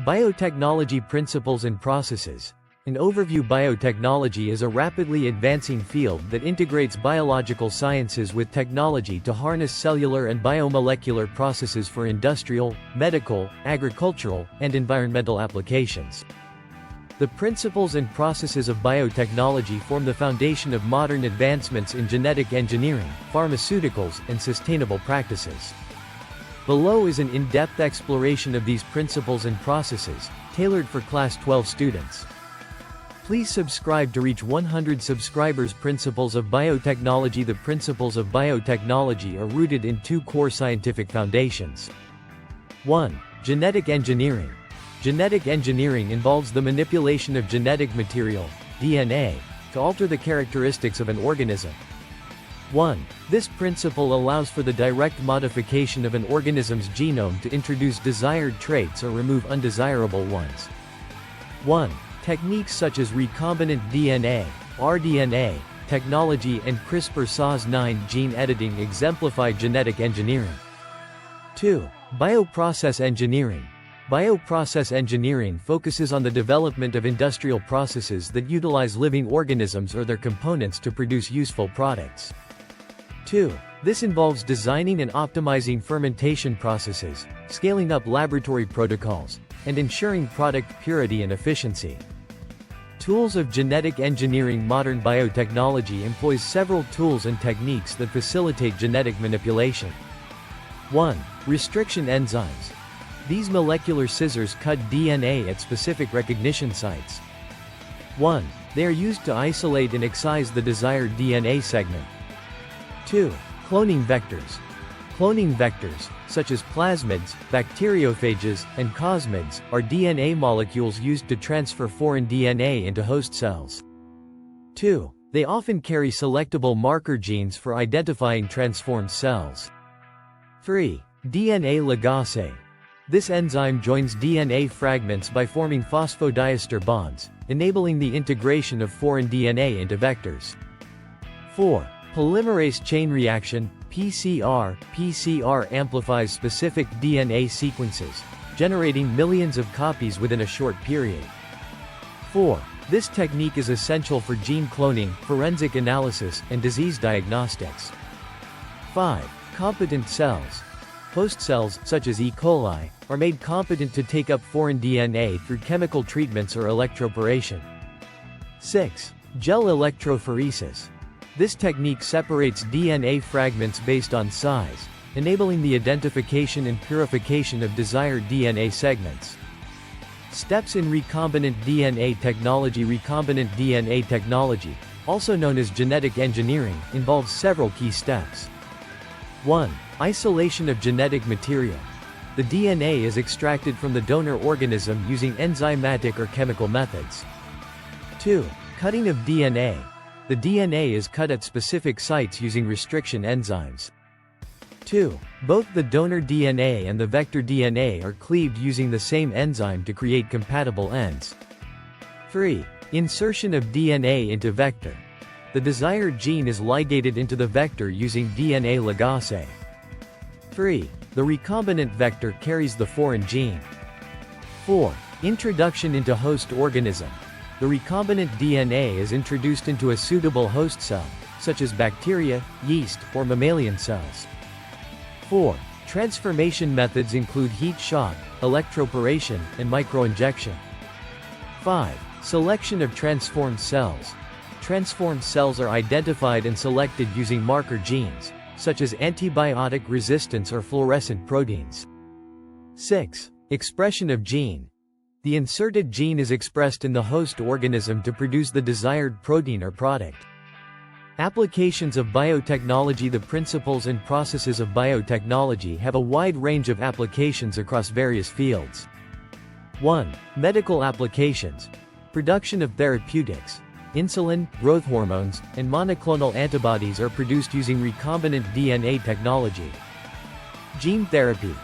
Biotechnology principles and processes. An overview: biotechnology is a rapidly advancing field that integrates biological sciences with technology to harness cellular and biomolecular processes for industrial, medical, agricultural, and environmental applications. The principles and processes of biotechnology form the foundation of modern advancements in genetic engineering, pharmaceuticals, and sustainable practices. Below is an in-depth exploration of these principles and processes, tailored for Class 12 students. Please subscribe to reach 100 subscribers. Principles of biotechnology. The principles of biotechnology are rooted in two core scientific foundations. 1. Genetic engineering. Genetic engineering involves the manipulation of genetic material, DNA, to alter the characteristics of an organism. 1. This principle allows for the direct modification of an organism's genome to introduce desired traits or remove undesirable ones. 1. Techniques such as recombinant DNA, rDNA, technology and CRISPR-Cas9 gene editing exemplify genetic engineering. 2. Bioprocess engineering. Bioprocess engineering focuses on the development of industrial processes that utilize living organisms or their components to produce useful products. 2. This involves designing and optimizing fermentation processes, scaling up laboratory protocols, and ensuring product purity and efficiency. Tools of genetic engineering. Modern biotechnology employs several tools and techniques that facilitate genetic manipulation. 1. Restriction enzymes. These molecular scissors cut DNA at specific recognition sites. 1. They are used to isolate and excise the desired DNA segment. 2. Cloning vectors. Cloning vectors, such as plasmids, bacteriophages, and cosmids, are DNA molecules used to transfer foreign DNA into host cells. 2. They often carry selectable marker genes for identifying transformed cells. 3. DNA ligase. This enzyme joins DNA fragments by forming phosphodiester bonds, enabling the integration of foreign DNA into vectors. 4. Polymerase chain reaction, PCR. PCR amplifies specific DNA sequences, generating millions of copies within a short period. 4. This technique is essential for gene cloning, forensic analysis, and disease diagnostics. 5. Competent cells. Host cells, such as E. coli, are made competent to take up foreign DNA through chemical treatments or electroporation. 6. Gel electrophoresis. This technique separates DNA fragments based on size, enabling the identification and purification of desired DNA segments. Steps in recombinant DNA technology. Recombinant DNA technology, also known as genetic engineering, involves several key steps. 1. Isolation of genetic material. The DNA is extracted from the donor organism using enzymatic or chemical methods. 2. Cutting of DNA. The DNA is cut at specific sites using restriction enzymes. 2. Both the donor DNA and the vector DNA are cleaved using the same enzyme to create compatible ends. 3. Insertion of DNA into vector. The desired gene is ligated into the vector using DNA ligase. 3. The recombinant vector carries the foreign gene. 4. Introduction into host organism. The recombinant DNA is introduced into a suitable host cell, such as bacteria, yeast, or mammalian cells. 4. Transformation methods include heat shock, electroporation, and microinjection. 5. Selection of transformed cells. Transformed cells are identified and selected using marker genes, such as antibiotic resistance or fluorescent proteins. 6. Expression of gene. The inserted gene is expressed in the host organism to produce the desired protein or product. Applications of biotechnology. The principles and processes of biotechnology have a wide range of applications across various fields. 1. Medical applications. Production of therapeutics. Insulin, growth hormones, and monoclonal antibodies are produced using recombinant DNA technology. Gene therapy.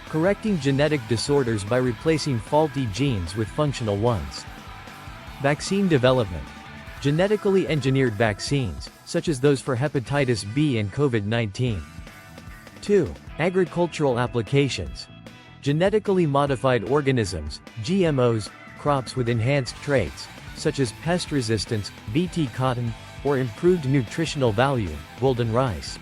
Correcting genetic disorders by replacing faulty genes with functional ones. Vaccine development. Genetically engineered vaccines, such as those for hepatitis B and COVID-19. 2. Agricultural applications. Genetically modified organisms, GMOs, crops with enhanced traits, such as pest resistance, Bt cotton, or improved nutritional value, golden rice.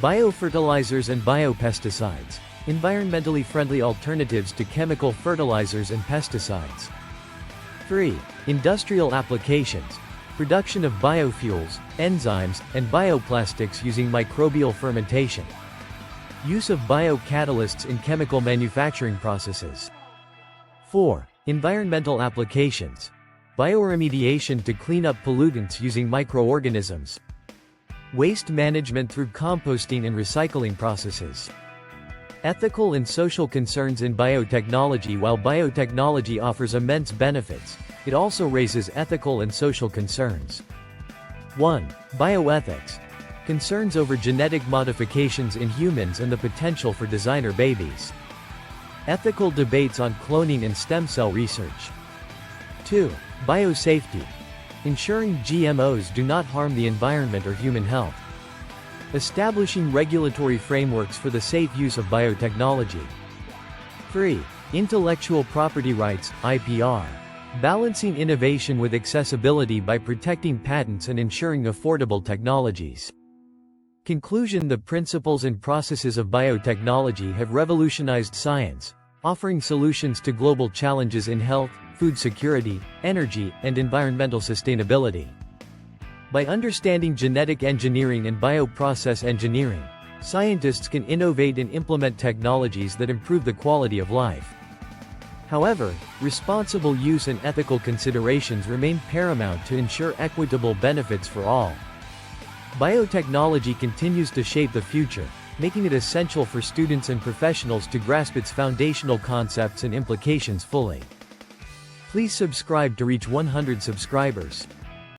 Biofertilizers and biopesticides, environmentally friendly alternatives to chemical fertilizers and pesticides. 3. Industrial applications, production of biofuels, enzymes, and bioplastics using microbial fermentation. Use of biocatalysts in chemical manufacturing processes. 4. Environmental applications, bioremediation to clean up pollutants using microorganisms. Waste management through composting and recycling processes. Ethical and social concerns in biotechnology. While biotechnology offers immense benefits, it also raises ethical and social concerns. 1. Bioethics. Concerns over genetic modifications in humans and the potential for designer babies. Ethical debates on cloning and stem cell research. 2. Biosafety. Ensuring GMOs do not harm the environment or human health. Establishing regulatory frameworks for the safe use of biotechnology. 3. Intellectual property rights, IPR. Balancing innovation with accessibility by protecting patents and ensuring affordable technologies. Conclusion: the principles and processes of biotechnology have revolutionized science, offering solutions to global challenges in health, food security, energy, and environmental sustainability. By understanding genetic engineering and bioprocess engineering, scientists can innovate and implement technologies that improve the quality of life. However, responsible use and ethical considerations remain paramount to ensure equitable benefits for all. Biotechnology continues to shape the future, making it essential for students and professionals to grasp its foundational concepts and implications fully. Please subscribe to reach 100 subscribers.